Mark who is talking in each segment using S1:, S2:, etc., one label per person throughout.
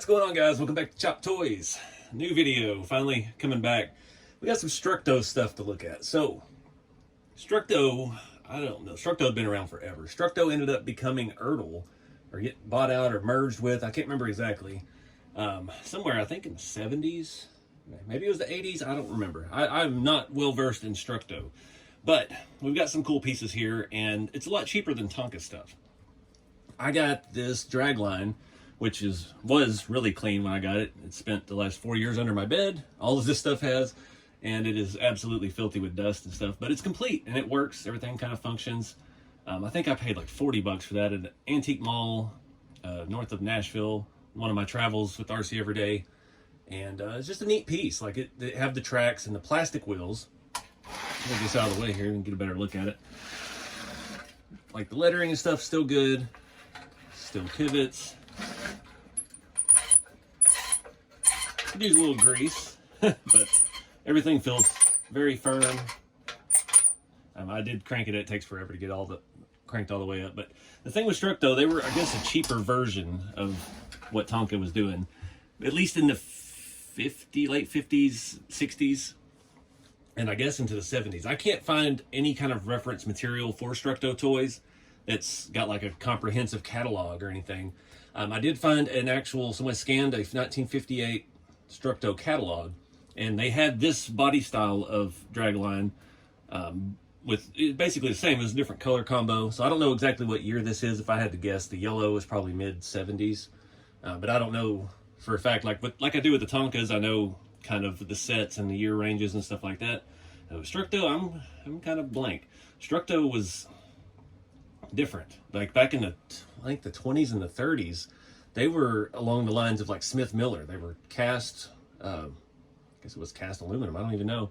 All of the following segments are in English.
S1: What's going on, guys? Welcome back to Chop Toys. New video, finally coming back. We got some Structo stuff to look at. So, Structo, I don't know. Structo had been around forever. Structo ended up becoming Ertl, or get bought out or merged with, I can't remember exactly. Somewhere, I think in the 70s. Maybe it was the 80s, I don't remember. I'm not well versed in Structo. But, we've got some cool pieces here, and it's a lot cheaper than Tonka stuff. I got this Dragline, which was really clean when I got it. It spent the last 4 years under my bed. All of this stuff has, and it is absolutely filthy with dust and stuff, but it's complete and it works. Everything kind of functions. I think I paid like 40 bucks for that at an antique mall north of Nashville, one of my travels with RC every day. And it's just a neat piece. Like they have the tracks and the plastic wheels. Get this out of the way here and get a better look at it. Like the lettering and stuff, still good. Still pivots. Could use a little grease, but everything feels very firm. I did crank it. It takes forever to get cranked all the way up. But the thing with Structo, they were, I guess, a cheaper version of what Tonka was doing, at least in the late 50s, 60s, and I guess into the 70s. I can't find any kind of reference material for Structo toys that's got like a comprehensive catalog or anything. I did find an actual, someone scanned a 1958 Structo catalog, and they had this body style of Dragline with basically the same. It was a different color combo, so I don't know exactly what year this is. If I had to guess, the yellow is probably mid-70s, but I don't know for a fact. Like I do with the Tonkas, I know kind of the sets and the year ranges and stuff like that. Structo, I'm kind of blank. Structo was different. Like back in I think the 20s and the 30s, they were along the lines of like Smith Miller. They were cast, I guess it was cast aluminum, I don't even know.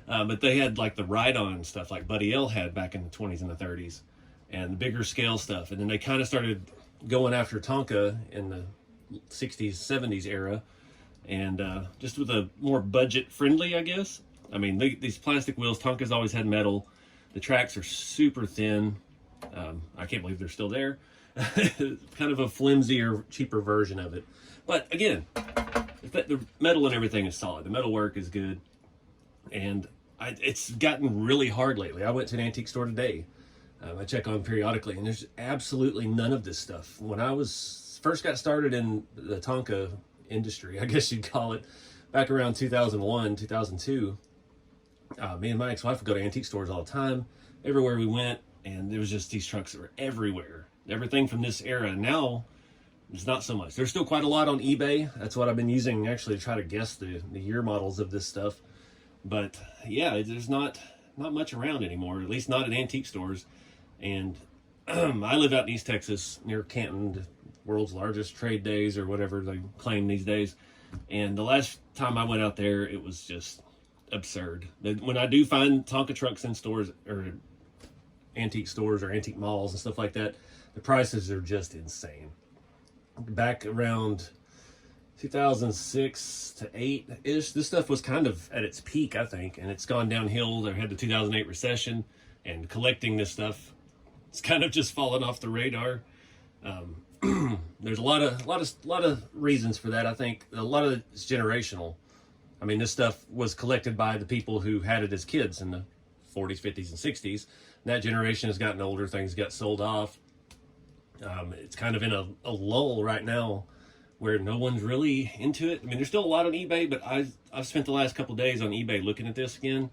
S1: But they had like the ride-on stuff like Buddy L had back in the 20s and the 30s, and the bigger scale stuff. And then they kind of started going after Tonka in the 60s, 70s era, and just with a more budget-friendly, I guess. I mean, these plastic wheels, Tonka's always had metal. The tracks are super thin. I can't believe they're still there. Kind of a flimsier, cheaper version of it. But again, the metal and everything is solid. The metal work is good. And it's gotten really hard lately. I went to an antique store today. I check on periodically, and there's absolutely none of this stuff. When I first got started in the Tonka industry, I guess you'd call it, back around 2001, 2002, me and my ex-wife would go to antique stores all the time. Everywhere we went, and there was just these trucks that were everywhere. Everything from this era. Now, it's not so much. There's still quite a lot on eBay. That's what I've been using actually to try to guess the year models of this stuff. But yeah, there's not much around anymore, at least not at antique stores. And I live out in East Texas near Canton, the world's largest trade days or whatever they claim these days. And the last time I went out there, it was just absurd. When I do find Tonka trucks in stores or antique stores or antique malls and stuff like that, the prices are just insane. Back around 2006 to 8-ish, this stuff was kind of at its peak, I think, and it's gone downhill. They had the 2008 recession, and collecting this stuff, it's kind of just fallen off the radar. There's a lot of reasons for that. I think a lot of it's generational. I mean, this stuff was collected by the people who had it as kids in the 40s, 50s, and 60s. That generation has gotten older. Things got sold off. It's kind of in a lull right now where no one's really into it. I mean, there's still a lot on eBay, but I've spent the last couple of days on eBay looking at this again,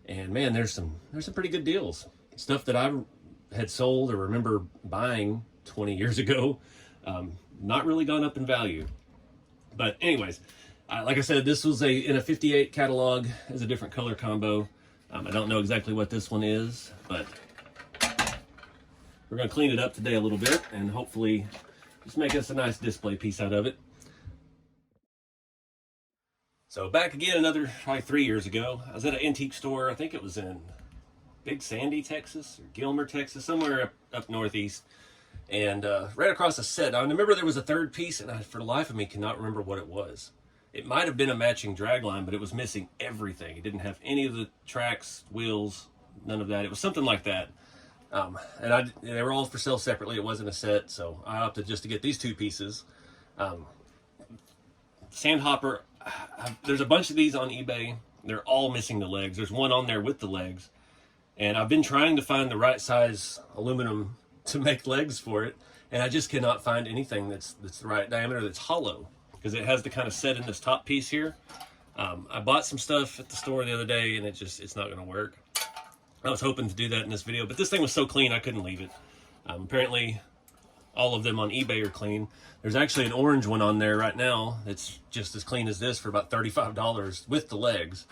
S1: and man, there's some pretty good deals. Stuff that I had sold or remember buying 20 years ago, not really gone up in value. But anyways, like I said, this was in a 58 catalog as a different color combo. I don't know exactly what this one is, but we're going to clean it up today a little bit and hopefully just make us a nice display piece out of it. So back again another probably 3 years ago, I was at an antique store. I think it was in Big Sandy, Texas, or Gilmer, Texas, somewhere up northeast. And right across the set, I remember there was a third piece, and I, for the life of me, cannot remember what it was. It might have been a matching Dragline, but it was missing everything. It didn't have any of the tracks, wheels, none of that. It was something like that. And they were all for sale separately. It wasn't a set, so I opted just to get these two pieces. Sandhopper, there's a bunch of these on eBay. They're all missing the legs. There's one on there with the legs. And I've been trying to find the right size aluminum to make legs for it. And I just cannot find anything that's the right diameter that's hollow. Because it has the kind of set in this top piece here. I bought some stuff at the store the other day and it's not going to work. I was hoping to do that in this video, but this thing was so clean I couldn't leave it. Apparently all of them on eBay are clean. There's actually an orange one on there right now that's just as clean as this for about $35 with the legs.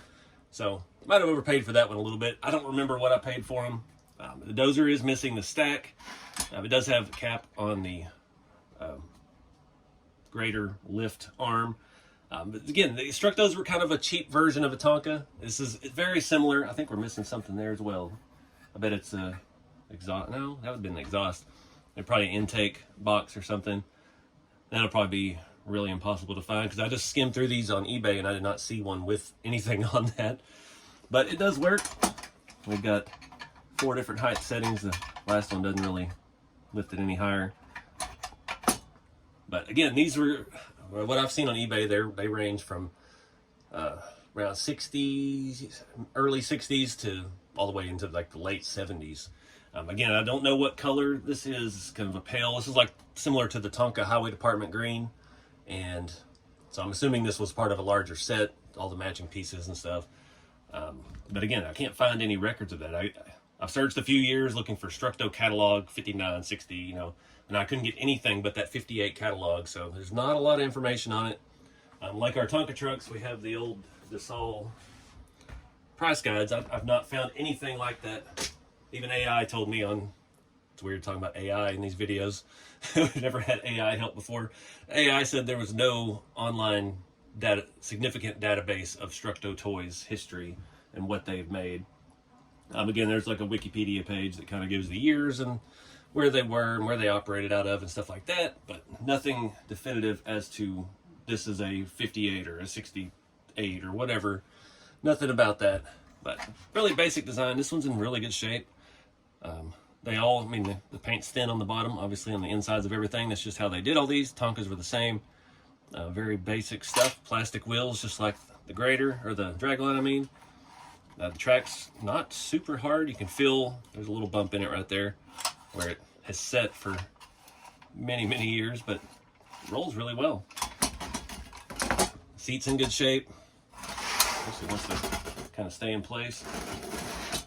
S1: So I might have overpaid for that one a little bit. I don't remember what I paid for them. The Dozer is missing the stack. It does have a cap on the greater lift arm. But again, the Structos were kind of a cheap version of a Tonka. This is very similar. I think we're missing something there as well. I bet it's a exhaust. No, that would have been the exhaust. They're probably an intake box or something. That'll probably be really impossible to find because I just skimmed through these on eBay and I did not see one with anything on that. But it does work. We've got 4 different height settings. The last one doesn't really lift it any higher. But again, these were what I've seen on eBay. They range from around 60s, early 60s to all the way into like the late 70s. Again, I don't know what color this is. It's kind of a pale. This is like similar to the Tonka Highway Department green. And so I'm assuming this was part of a larger set, all the matching pieces and stuff. But again, I can't find any records of that. I've searched a few years looking for Structo catalog 59, 60, you know, and I couldn't get anything but that 58 catalog. So there's not a lot of information on it. Like our Tonka trucks, we have the old DeSalle price guides. I've not found anything like that. Even AI told me it's weird talking about AI in these videos. We've never had AI help before. AI said there was no online significant database of Structo toys history and what they've made. Again, there's like a Wikipedia page that kind of gives the years and where they were and where they operated out of and stuff like that, but nothing definitive as to this is a 58 or a 68 or whatever. Nothing about that, but really basic design. This one's in really good shape. The paint's thin on the bottom, obviously on the insides of everything. That's just how they did all these. Tonkas were the same. Very basic stuff. Plastic wheels, just like the grader, or the Dragline, I mean. The track's not super hard. You can feel there's a little bump in it right there where it has set for many, many years, but it rolls really well. Seat's in good shape. Actually wants to kind of stay in place.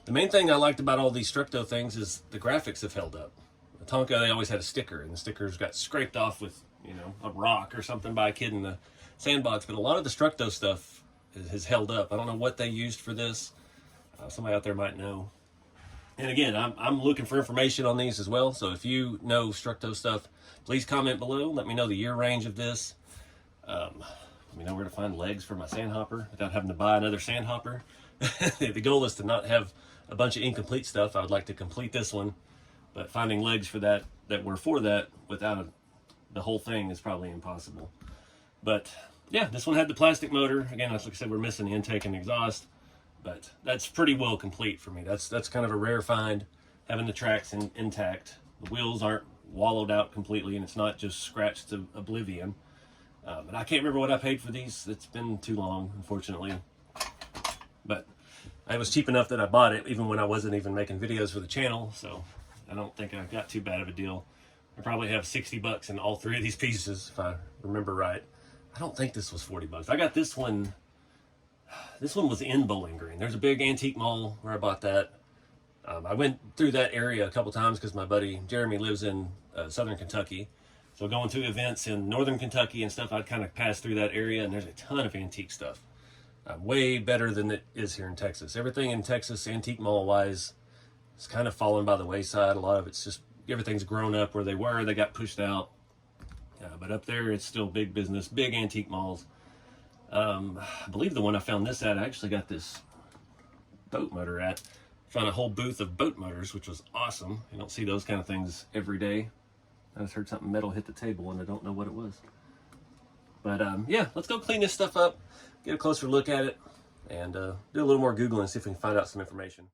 S1: The main thing I liked about all these Structo things is the graphics have held up. The Tonka, they always had a sticker, and the stickers got scraped off with, you know, a rock or something by a kid in the sandbox. But a lot of the Structo stuff has held up. I don't know what they used for this. Somebody out there might know. And again, I'm looking for information on these as well. So if you know Structo stuff, please comment below. Let me know the year range of this. Let me know where to find legs for my sandhopper without having to buy another sandhopper. The goal is to not have a bunch of incomplete stuff. I would like to complete this one, but finding legs for that were for that without the whole thing is probably impossible. But yeah, this one had the plastic motor. Again, like I said, we're missing the intake and exhaust, but that's pretty well complete for me. That's kind of a rare find, having the tracks intact. The wheels aren't wallowed out completely, and it's not just scratched to oblivion. And I can't remember what I paid for these. It's been too long, unfortunately. But it was cheap enough that I bought it, even when I wasn't even making videos for the channel. So I don't think I got too bad of a deal. I probably have 60 bucks in all 3 of these pieces, if I remember right. I don't think this was 40 bucks. I got this one. This one was in Bowling Green. There's a big antique mall where I bought that. I went through that area a couple times because my buddy Jeremy lives in southern Kentucky. So going to events in northern Kentucky and stuff, I'd kind of pass through that area, and there's a ton of antique stuff. Way better than it is here in Texas. Everything in Texas, antique mall-wise, is kind of fallen by the wayside. A lot of it's just, everything's grown up where they were. They got pushed out. But up there, it's still big business, big antique malls. I believe the one I found this at, I actually got this boat motor at. Found a whole booth of boat motors, which was awesome. You don't see those kind of things every day. I just heard something metal hit the table, and I don't know what it was. But yeah, let's go clean this stuff up, get a closer look at it, and do a little more Googling and see if we can find out some information.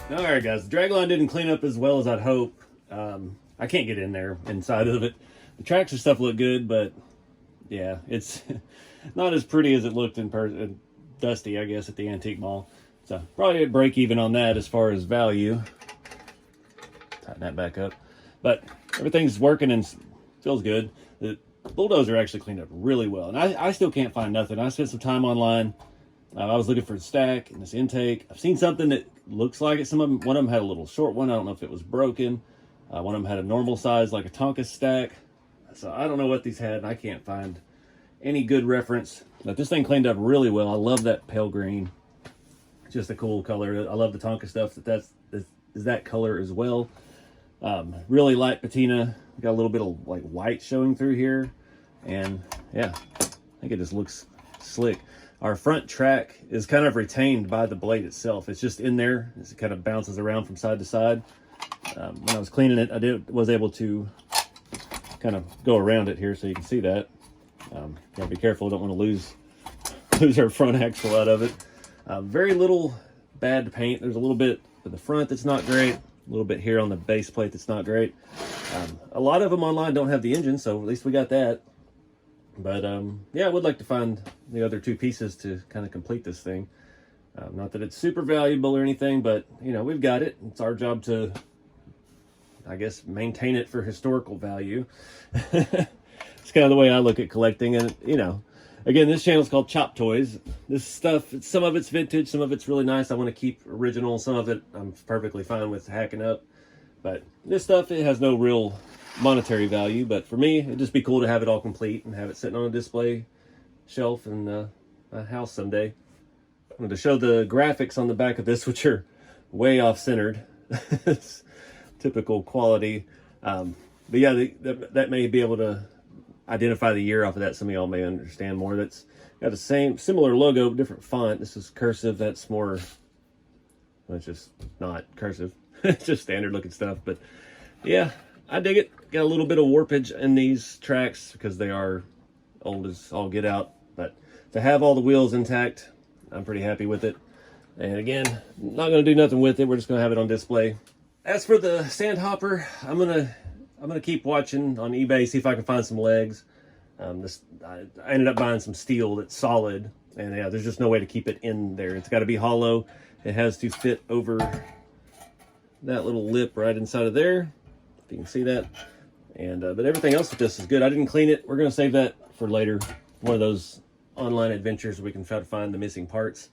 S1: All right, guys, the dragline didn't clean up as well as I'd hope. I can't get in there inside of it. The tracks and stuff look good, but yeah, it's not as pretty as it looked in person. Dusty, I guess, at the antique mall. So probably a break even on that as far as value. Tighten that back up. But everything's working and feels good. The bulldozer actually cleaned up really well. And I still can't find nothing. I spent some time online. I was looking for a stack and this intake. I've seen something that looks like it. One of them had a little short one. I don't know if it was broken. One of them had a normal size, like a Tonka stack. So I don't know what these had, and I can't find any good reference. But this thing cleaned up really well. I love that pale green. Just a cool color. I love the Tonka stuff is that color as well. Really light patina. Got a little bit of like white showing through here. And yeah, I think it just looks slick. Our front track is kind of retained by the blade itself. It's just in there. It kind of bounces around from side to side. When I was cleaning it, was able to kind of go around it here so you can see that. Gotta be careful. Don't want to lose our front axle out of it. Very little bad paint. There's a little bit at the front that's not great. A little bit here on the base plate that's not great. A lot of them online don't have the engine, so at least we got that. But yeah, I would like to find the other two pieces to kind of complete this thing. Not that it's super valuable or anything, but you know, we've got it. It's our job to, I guess, maintain it for historical value. It's kind of the way I look at collecting. And you know, again, this channel is called Chop Toys. This stuff, some of it's vintage, some of it's really nice. I want to keep original. Some of it I'm perfectly fine with hacking up. But this stuff, it has no real monetary value. But for me, it'd just be cool to have it all complete and have it sitting on a display shelf in a house someday. I wanted to show the graphics on the back of this, which are way off centered. It's typical quality. But yeah, that may be able to identify the year off of that. Some of y'all may understand more. That's got the similar logo, different font. This is cursive. That's more, well, it's just not cursive. It's just standard looking stuff. But yeah, I dig it. Got a little bit of warpage in these tracks because they are old as all get out. But to have all the wheels intact, I'm pretty happy with it. And again, not going to do nothing with it. We're just going to have it on display. As for the sandhopper, I'm gonna keep watching on eBay, see if I can find some legs. I ended up buying some steel that's solid, and yeah, there's just no way to keep it in there. It's got to be hollow. It has to fit over that little lip right inside of there, if you can see that. And but everything else with this is good. I didn't clean it. We're gonna save that for later. One of those online adventures where we can try to find the missing parts,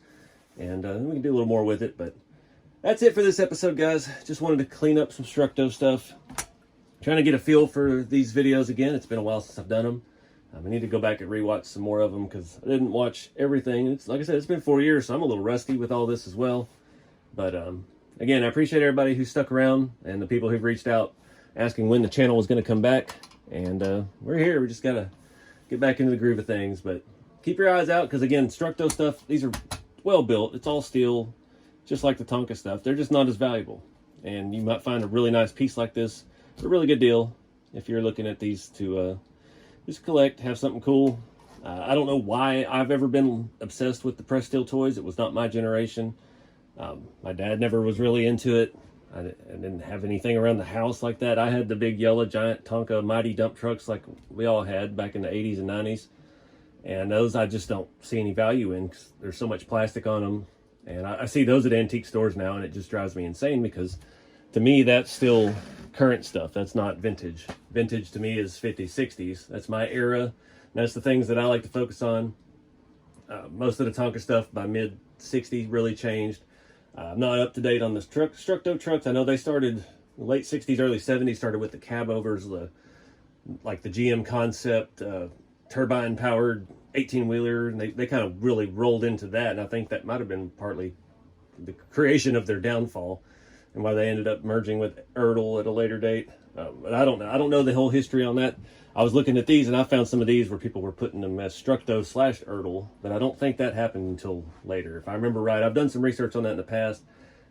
S1: and we can do a little more with it. But that's it for this episode, guys. Just wanted to clean up some Structo stuff. Trying to get a feel for these videos again. It's been a while since I've done them. I need to go back and rewatch some more of them because I didn't watch everything. It's like I said, it's been 4 years, so I'm a little rusty with all this as well. But again, I appreciate everybody who stuck around and the people who've reached out asking when the channel was going to come back. And we're here. We just got to get back into the groove of things. But keep your eyes out because, again, Structo stuff, these are well built. It's all steel, just like the Tonka stuff. They're just not as valuable. And you might find a really nice piece like this. A really good deal if you're looking at these to just collect, have something cool. I don't know why I've ever been obsessed with the press steel toys. It was not my generation. My dad never was really into it. I didn't have anything around the house like that. I had the big yellow giant Tonka mighty dump trucks like we all had back in the 80s and 90s. And those I just don't see any value in because there's so much plastic on them. And I see those at antique stores now, and it just drives me insane because to me, that's still current stuff. That's not vintage. Vintage to me is 50s, 60s. That's my era. And that's the things that I like to focus on. Most of the Tonka stuff by mid 60s really changed. I'm not up to date on the Structo trucks. I know they started late 60s, early 70s, started with the cab overs, like the GM concept, turbine powered 18-wheeler. And they kind of really rolled into that. And I think that might have been partly the creation of their downfall and why they ended up merging with Erdl at a later date. But I don't know. I don't know the whole history on that. I was looking at these, and I found some of these where people were putting them as Structo / Erdl, but I don't think that happened until later. If I remember right, I've done some research on that in the past,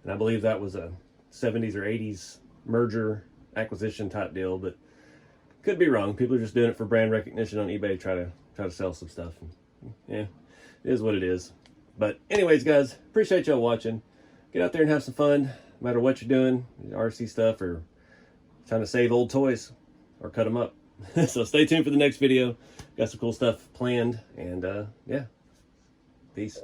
S1: and I believe that was a 70s or 80s merger acquisition type deal, but could be wrong. People are just doing it for brand recognition on eBay, try to sell some stuff. And, yeah, it is what it is. But anyways, guys, appreciate y'all watching. Get out there and have some fun. no matter what you're doing, RC stuff, or trying to save old toys, or cut them up. So stay tuned for the next video. Got some cool stuff planned, and yeah, peace.